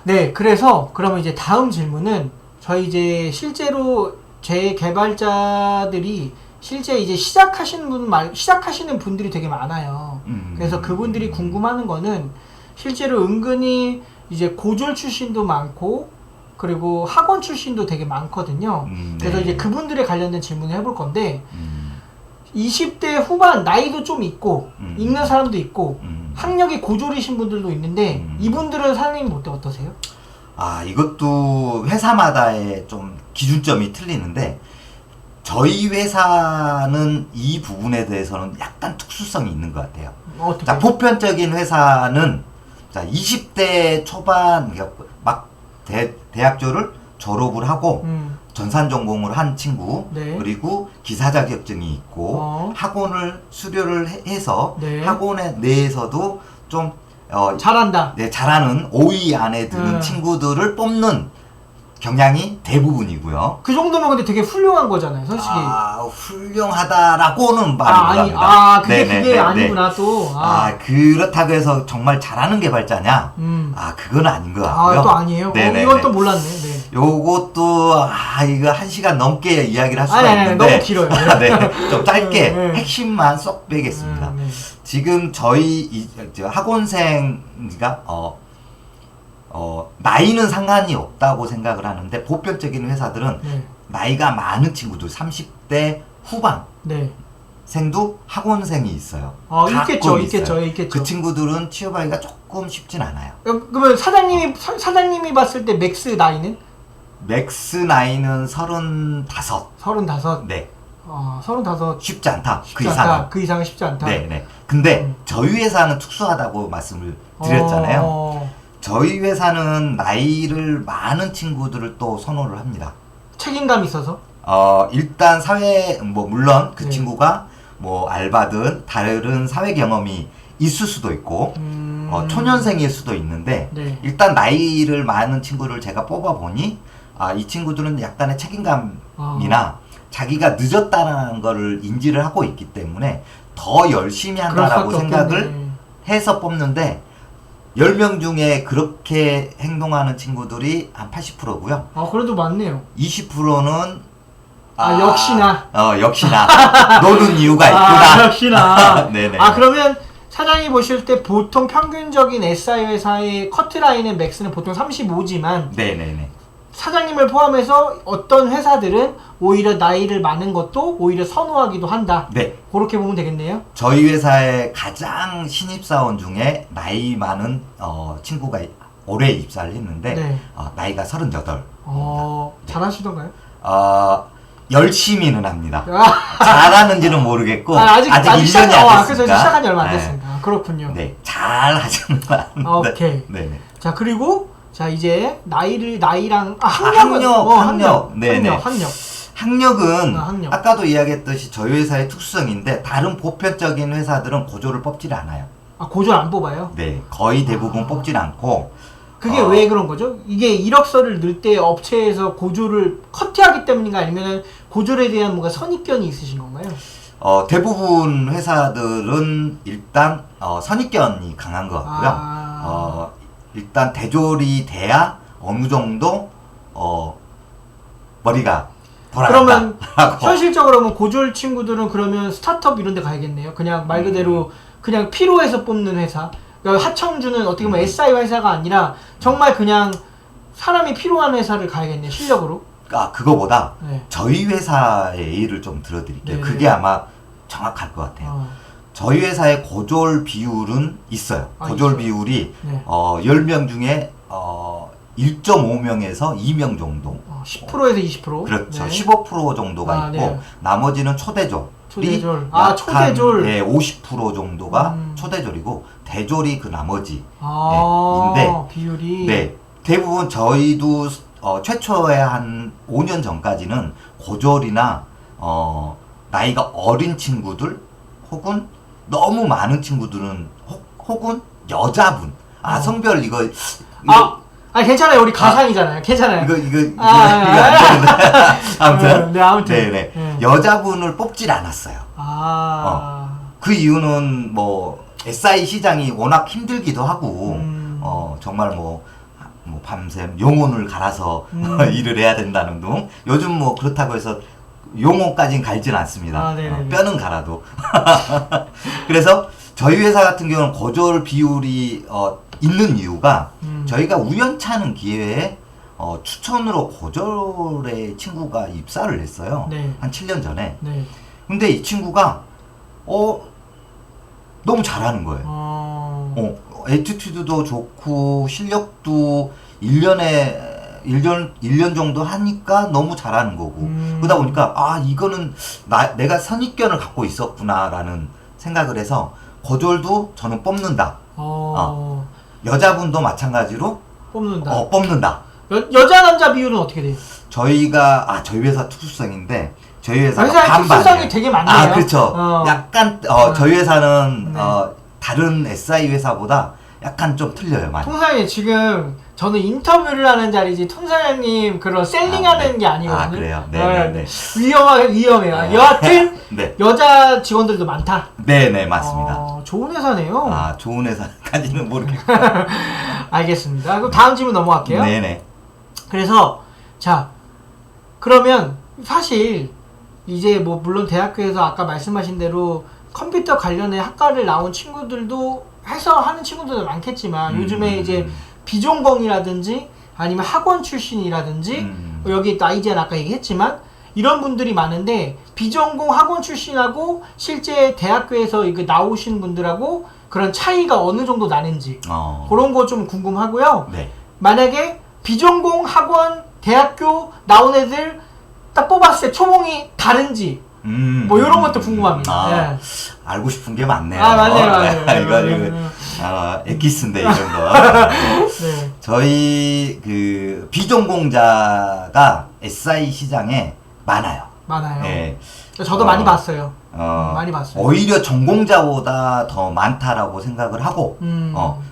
네, 그래서 그러면 이제 다음 질문은 저희 이제 실제로 제 개발자들이 실제 이제 시작하시는 분들이 되게 많아요. 그래서 그분들이 궁금하는 거는 실제로 은근히 이제 고졸 출신도 많고 그리고 학원 출신도 되게 많거든요. 그래서 네. 이제 그분들에 관련된 질문을 해볼 건데 20대 후반 나이도 좀 있고 있는 사람도 있고 학력이 고졸이신 분들도 있는데 이분들은 사장님 어떠세요? 아, 이것도 회사마다의 좀 기준점이 틀리는데 저희 회사는 이 부분에 대해서는 약간 특수성이 있는 것 같아요. 어떻게? 자, 보편적인 회사는 자 20대 초반 막 대학교를 졸업을 하고 전산 전공을 한 친구 네. 그리고 기사 자격증이 있고 학원을 수료를 해서 네. 학원에 내에서도 좀 잘한다. 네, 잘하는 5위 안에 드는 친구들을 뽑는 경향이 대부분이고요. 그 정도면 근데 되게 훌륭한 거잖아요, 솔직히. 아, 훌륭하다라고는 말이 아니, 못합니다. 그게 아니구나, 또. 그렇다고 해서 정말 잘하는 개발자냐? 그건 아닌 것 같고요. 또 아니에요? 이건 또 몰랐네. 네. 요것도, 이거 1시간 넘게 이야기를 할 수가 있는데. 너무 길어요. 네, 좀 짧게 핵심만 쏙 빼겠습니다. 지금 저희 학원생가, 나이는 상관이 없다고 생각을 하는데, 보편적인 회사들은 나이가 많은 친구들, 30대 후반. 네. 생도 학원생이 있어요. 있겠죠. 그 친구들은 취업하기가 조금 쉽진 않아요. 그러면 사장님이 봤을 때 맥스 나이는? 맥스 나이는 35. 35. 네. 35. 쉽지 않다. 그 이상은 쉽지 않다. 네. 근데 저희 회사는 특수하다고 말씀을 드렸잖아요. 저희 회사는 나이를 많은 친구들을 또 선호를 합니다. 책임감이 있어서? 일단 물론 그 친구가 알바든 다른 사회 경험이 있을 수도 있고, 초년생일 수도 있는데, 네. 일단 나이를 많은 친구를 제가 뽑아보니, 이 친구들은 약간의 책임감이나 자기가 늦었다는 거를 인지를 하고 있기 때문에 더 열심히 한다라고 생각을 해서 뽑는데, 10명 중에 그렇게 행동하는 친구들이 한 80%고요. 그래도 많네요. 20%는 역시나. 노는 이유가 있구나. 역시나. 네네. 그러면 사장이 보실 때 보통 평균적인 SI 회사의 커트라인의 맥스는 보통 35지만 네네네. 사장님을 포함해서 어떤 회사들은 오히려 나이를 많은 것도 오히려 선호하기도 한다. 네. 그렇게 보면 되겠네요. 저희 회사의 가장 신입사원 중에 나이 많은 친구가 올해 입사를 했는데 나이가 38. 잘하시던가요? 열심히는 합니다. 잘하는지는 모르겠고 아직 1년이 안 됐으니까. 시작한 지 얼마 안 됐으니까. 그렇군요. 네, 잘하지는 않는데. 오케이. 네네. 자, 그리고 이제 나이랑 학력. 네네. 학력은 아까도 이야기했듯이 저희 회사의 특수성인데 다른 보편적인 회사들은 고졸을 뽑질 않아요. 고졸 안 뽑아요? 네, 거의 대부분 뽑질 않고. 그게 왜 그런 거죠? 이게 이력서를 넣을 때 업체에서 고졸을 커트하기 때문인가 아니면 고졸에 대한 뭔가 선입견이 있으신 건가요? 대부분 회사들은 일단 선입견이 강한 것 같고요. 일단 대졸이 돼야 어느 정도 머리가 돌아간다. 그러면 현실적으로 고졸 친구들은 그러면 스타트업 이런 데 가야겠네요. 그냥 말 그대로 그냥 필요해서 뽑는 회사. 그러니까 하청주는 어떻게 보면 SI 회사가 아니라 정말 그냥 사람이 필요한 회사를 가야겠네요. 실력으로. 그거보다 저희 회사의 예를 좀 들어드릴게요. 그게 아마 정확할 것 같아요. 저희 회사의 고졸 비율은 있어요. 고졸 비율이 10명 중에 1.5명에서 2명 정도. 10%에서 20%? 그렇죠. 15% 정도가 있고 나머지는 초대졸. 초대졸. 초대졸. 50% 정도가 초대졸이고 대졸이 그 나머지. 비율이. 대부분 저희도 최초에 한 5년 전까지는 고졸이나 나이가 어린 친구들 혹은 너무 많은 친구들은 혹은 여자분. 성별 이거 괜찮아요. 우리 가상이잖아요. 괜찮아요. 이거 아무튼. 아무튼. 네네. 여자분을 뽑질 않았어요. 그 이유는 SI 시장이 워낙 힘들기도 하고, 정말 뭐 밤샘 영혼을 갈아서 일을 해야 된다는 둥. 요즘 뭐 그렇다고 해서 용어까지는 갈지는 않습니다. 뼈는 갈아도. 그래서 저희 회사 같은 경우는 거절 비율이 있는 이유가 저희가 우연찮은 기회에 추천으로 거절의 친구가 입사를 했어요. 네. 한 7년 전에. 네. 근데 이 친구가 너무 잘하는 거예요. 애티튜드도 좋고 실력도 1년 정도 하니까 너무 잘하는 거고 그러다 보니까 이거는 내가 선입견을 갖고 있었구나라는 생각을 해서 거절도 저는 뽑는다. 여자분도 마찬가지로 뽑는다. 뽑는다. 여자 남자 비율은 어떻게 돼요? 저희가 저희 회사 특수성인데 저희 회사가 회사의 반반이에요. 특수성이 되게 많네요. 그렇죠. 약간 저희 회사는 다른 SI 회사보다 약간 좀 틀려요, 많이. 통사님 지금 저는 인터뷰를 하는 자리지 통사님 그런 셀링하는 게 아니거든요. 그래요. 네. 위험해요. 여하튼 네. 여자 직원들도 많다. 네, 맞습니다. 좋은 회사네요. 좋은 회사까지는 모르겠고. 알겠습니다. 그럼 다음 질문 넘어갈게요. 네네. 그래서 자 그러면 사실 이제 뭐 물론 대학교에서 아까 말씀하신 대로 컴퓨터 관련의 학과를 나온 친구들도 해서 하는 친구들도 많겠지만 요즘에 이제 비전공이라든지 아니면 학원 출신이라든지 여기 나이지안 아까 얘기했지만 이런 분들이 많은데 비전공 학원 출신하고 실제 대학교에서 이거 나오신 분들하고 그런 차이가 어느 정도 나는지 그런 거 좀 궁금하고요. 네. 만약에 비전공 학원 대학교 나온 애들 딱 뽑았을 때 초봉이 다른지 뭐 이런 것도 궁금합니다. 네. 알고 싶은 게 많네요. 맞네요. 이거 엑기스인데 이런 거. 네. 저희 그 비전공자가 SI 시장에 많아요. 네. 저도 많이 봤어요. 많이 봤어요. 오히려 전공자보다 더 많다라고 생각을 하고,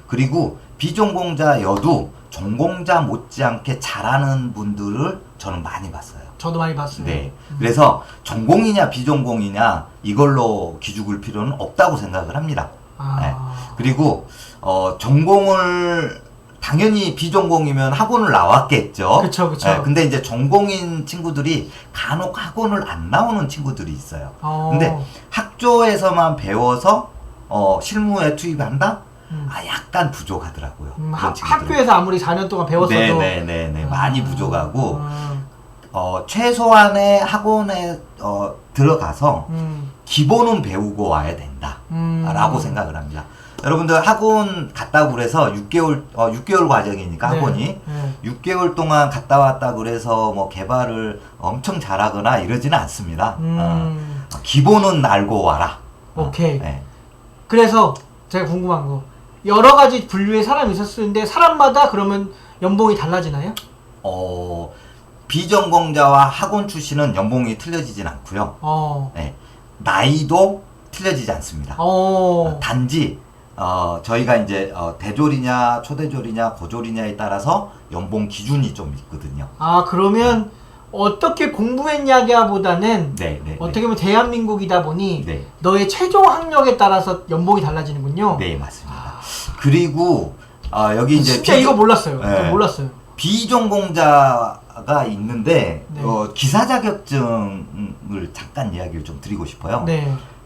그리고 비전공자여도 전공자 못지않게 잘하는 분들을 저는 많이 봤어요. 저도 많이 봤어요. 네. 그래서 전공이냐 비전공이냐 이걸로 기죽을 필요는 없다고 생각을 합니다. 네. 그리고 전공을 당연히 비전공이면 학원을 나왔겠죠. 그쵸. 네. 근데 이제 전공인 친구들이 간혹 학원을 안 나오는 친구들이 있어요. 근데 학교에서만 배워서 실무에 투입한다? 약간 부족하더라고요. 학교에서 아무리 4년 동안 배웠어도 네. 많이 부족하고 최소한의 학원에 들어가서 기본은 배우고 와야 된다 라고 생각을 합니다. 여러분들 학원 갔다고 그래서 6개월 과정이니까 학원이 6개월 동안 갔다 왔다 그래서 뭐 개발을 엄청 잘하거나 이러지는 않습니다. 기본은 알고 와라. 오케이. 그래서 제가 궁금한 거 여러 가지 분류의 사람이 있었는데 사람마다 그러면 연봉이 달라지나요? 비전공자와 학원 출신은 연봉이 틀려지진 않고요. 나이도 틀려지지 않습니다. 단지 저희가 이제 대졸이냐 초대졸이냐 고졸이냐에 따라서 연봉 기준이 좀 있거든요. 그러면 어떻게 공부했냐보다는 어떻게 보면 대한민국이다 보니 너의 최종 학력에 따라서 연봉이 달라지는군요. 네, 맞습니다. 그리고 여기 이제 진짜 이거 몰랐어요. 몰랐어요. 비전공자가 있는데 기사 자격증을 잠깐 이야기를 좀 드리고 싶어요.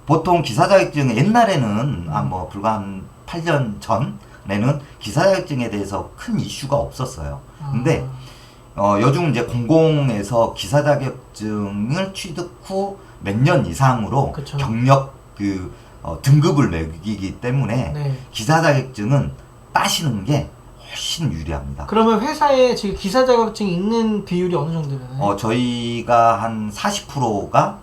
보통 기사 자격증 옛날에는 뭐 불과 한 8년 전에는 기사 자격증에 대해서 큰 이슈가 없었어요. 근데 요즘 이제 공공에서 기사 자격증을 취득 후 몇 년 이상으로 경력 등급을 매기기 때문에 기사 자격증은 따시는 게 훨씬 유리합니다. 그러면 회사에 지금 기사 자격증이 있는 비율이 어느 정도 되나요? 저희가 한 40%가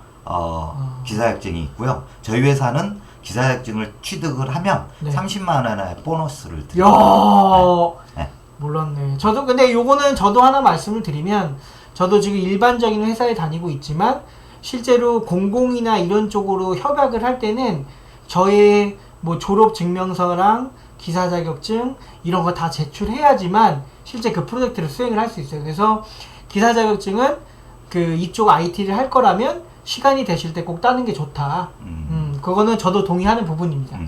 기사 자격증이 있고요. 저희 회사는 기사 자격증을 취득을 하면 30만 원의 보너스를 드립니다. 몰랐네. 저도 근데 요거는 저도 하나 말씀을 드리면 저도 지금 일반적인 회사에 다니고 있지만 실제로 공공이나 이런 쪽으로 협약을 할 때는 저의 뭐 졸업 증명서랑 기사 자격증 이런 거 다 제출해야지만 실제 그 프로젝트를 수행을 할 수 있어요. 그래서 기사 자격증은 이쪽 IT를 할 거라면 시간이 되실 때 꼭 따는 게 좋다. 그거는 저도 동의하는 부분입니다.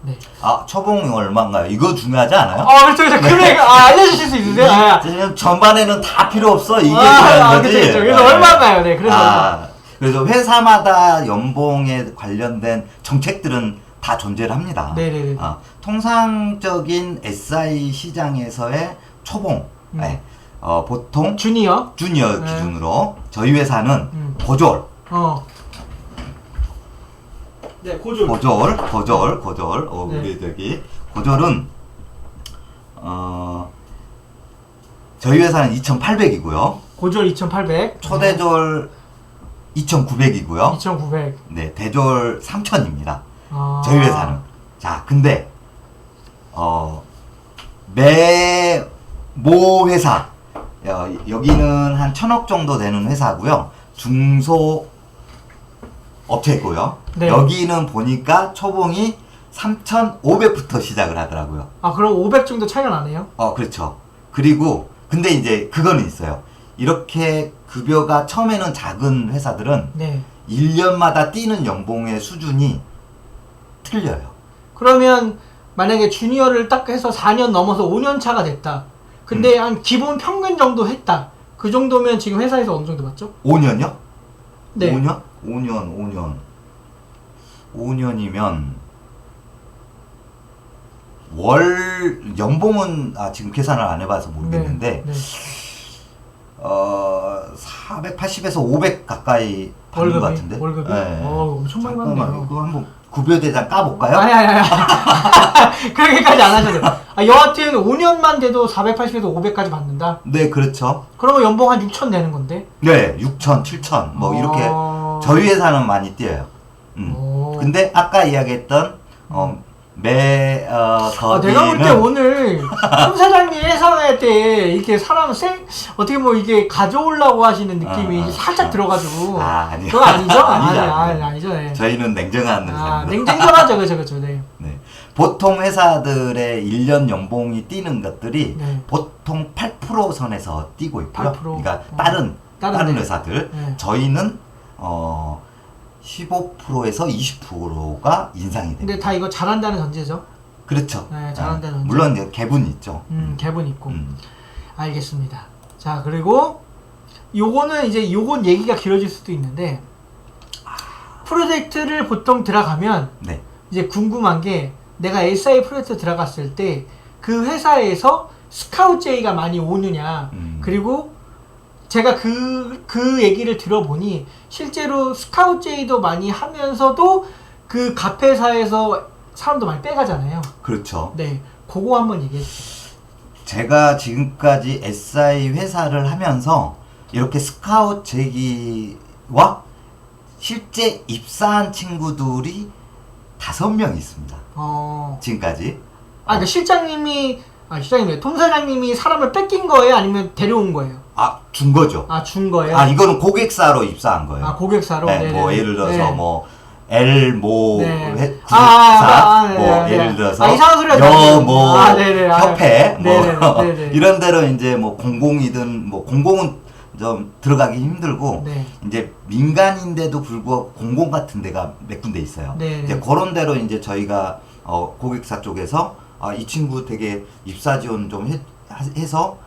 네. 아, 초봉이 얼마인가요? 이거 중요하지 않아요? 그렇죠. 금액, 알려주실 수 있으세요? 지금 전반에는 다 필요 없어. 이게 그렇죠. 거지. 그래서 얼마인가요? 네, 그래서 회사마다 연봉에 관련된 정책들은 다 존재를 합니다. 네네네. 통상적인 SI 시장에서의 초봉, 네. 보통 주니어 네. 기준으로 저희 회사는 고졸. 네, 고졸. 네. 우리 저기 고졸은 저희 회사는 2,800이고요. 고졸 2,800. 초대졸 2,900이고요. 2,900. 네, 대졸 3,000입니다. 저희 회사는. 자, 근데 모 회사 여기는 한 1,000억 정도 되는 회사고요. 중소 업체고요. 네. 여기는 보니까 초봉이 3,500부터 시작을 하더라고요. 그럼 500 정도 차이가 나네요? 그렇죠. 그리고 근데 이제 그거는 있어요. 이렇게 급여가 처음에는 작은 회사들은 네. 1년마다 뛰는 연봉의 수준이 틀려요. 그러면 만약에 주니어를 딱 해서 4년 넘어서 5년 차가 됐다. 근데 한 기본 평균 정도 했다. 그 정도면 지금 회사에서 어느 정도 받죠? 5년이요? 네. 5년이면 월 연봉은 지금 계산을 안 해봐서 모르겠는데 네. 480에서 500 가까이 받는 것 같은데. 월급이? 네. 엄청 많이 받네요. 이거 한번 급여대장 까볼까요? 아니. 그렇게까지 안 하셔도 돼요. 여하튼 5년만 돼도 480에서 500까지 받는다? 네, 그렇죠. 그러면 연봉 한 6천 되는 건데? 네, 6천, 7천 뭐 이렇게 저희 회사는 많이 뛰어요. 근데 아까 이야기했던 내가 볼 때 거기는 오늘 손 사장님 회사에 때 이렇게 사람 어떻게 뭐 이게 가져오려고 하시는 느낌이 살짝 들어가지고 아니요. 그거 아니죠? 아니죠. 네. 저희는 냉정한 회사입니다. 냉정하죠. 그렇죠. 네. 네. 보통 회사들의 1년 연봉이 뛰는 것들이 네. 보통 8% 선에서 뛰고 있고요. 8%? 그러니까 다른 네. 회사들. 네. 저희는 15%에서 20%가 인상이 됩니다. 근데 다 이거 잘한다는 전제죠? 그렇죠. 네, 잘한다는 전제. 물론 이제 개분이 있죠. 개분 있고. 알겠습니다. 자, 그리고 요건 얘기가 길어질 수도 있는데 프로젝트를 보통 들어가면 네. 이제 궁금한 게 내가 SI 프로젝트 들어갔을 때 그 회사에서 스카우트 제의가 많이 오느냐 그리고 제가 그 얘기를 들어보니 실제로 스카우트 제의도 많이 하면서도 그 갑회사에서 사람도 많이 빼가잖아요. 그렇죠. 네, 그거 한번 얘기해 주세요. 제가 지금까지 SI 회사를 하면서 이렇게 스카우트 제기와 실제 입사한 친구들이 5명 있습니다. 지금까지. 그러니까 실장님이 통사장님이 사람을 뺏긴 거예요? 아니면 데려온 거예요? 준 거죠. 준 거예요? 이거는 고객사로 입사한 거예요. 고객사로? 네, 뭐 예를 들어서 네. 뭐 L 네. 구사 네. 예를 들어서 이상한 소리가 협회 네네. 이런 데로 이제 뭐 공공이든 뭐 공공은 좀 들어가기 힘들고 네. 이제 민간인데도 불구하고 공공 같은 데가 몇 군데 있어요. 네. 이제 그런 데로 이제 저희가 고객사 쪽에서 이 친구 되게 입사 지원 좀 해서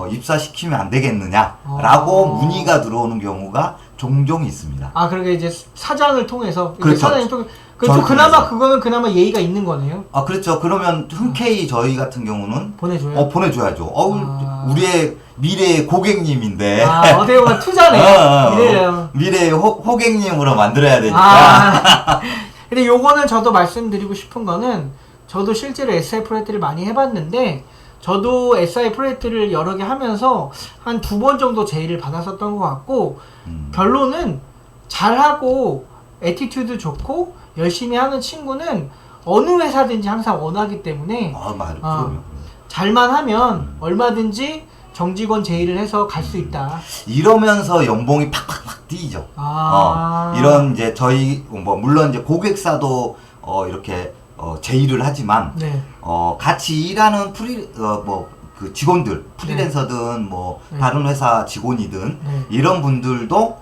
입사시키면 안 되겠느냐라고 문의가 들어오는 경우가 종종 있습니다. 그러게 이제 사장을 통해서 그렇죠. 사장을 통해 그거는 그나마 예의가 있는 거네요. 그렇죠. 그러면 흔쾌히 저희 같은 경우는 보내줘요. 보내줘야죠. 우리의 미래의 고객님인데. 어떻게 보면 투자네. 미래의 호객님으로 만들어야 되니까. 근데 요거는 저도 말씀드리고 싶은 거는 저도 실제로 SI 프로젝트를 많이 해봤는데 저도 SI 프로젝트를 여러 개 하면서 한 2번 정도 제의를 받았었던 것 같고 결론은 잘하고 애티튜드 좋고 열심히 하는 친구는 어느 회사든지 항상 원하기 때문에 잘만 하면 얼마든지 정직원 제의를 해서 갈 수 있다. 이러면서 연봉이 팍팍팍 뛰죠. 이런 이제 저희 뭐 물론 이제 고객사도 이렇게 제의를 하지만 네. 같이 일하는 그 직원들 프리랜서든 뭐 다른 회사 직원이든 이런 분들도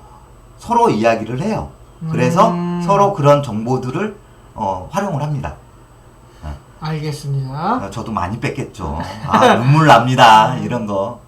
서로 이야기를 해요. 그래서 서로 그런 정보들을 활용을 합니다. 알겠습니다. 저도 많이 뺐겠죠. 아, 눈물 납니다. 이런 거.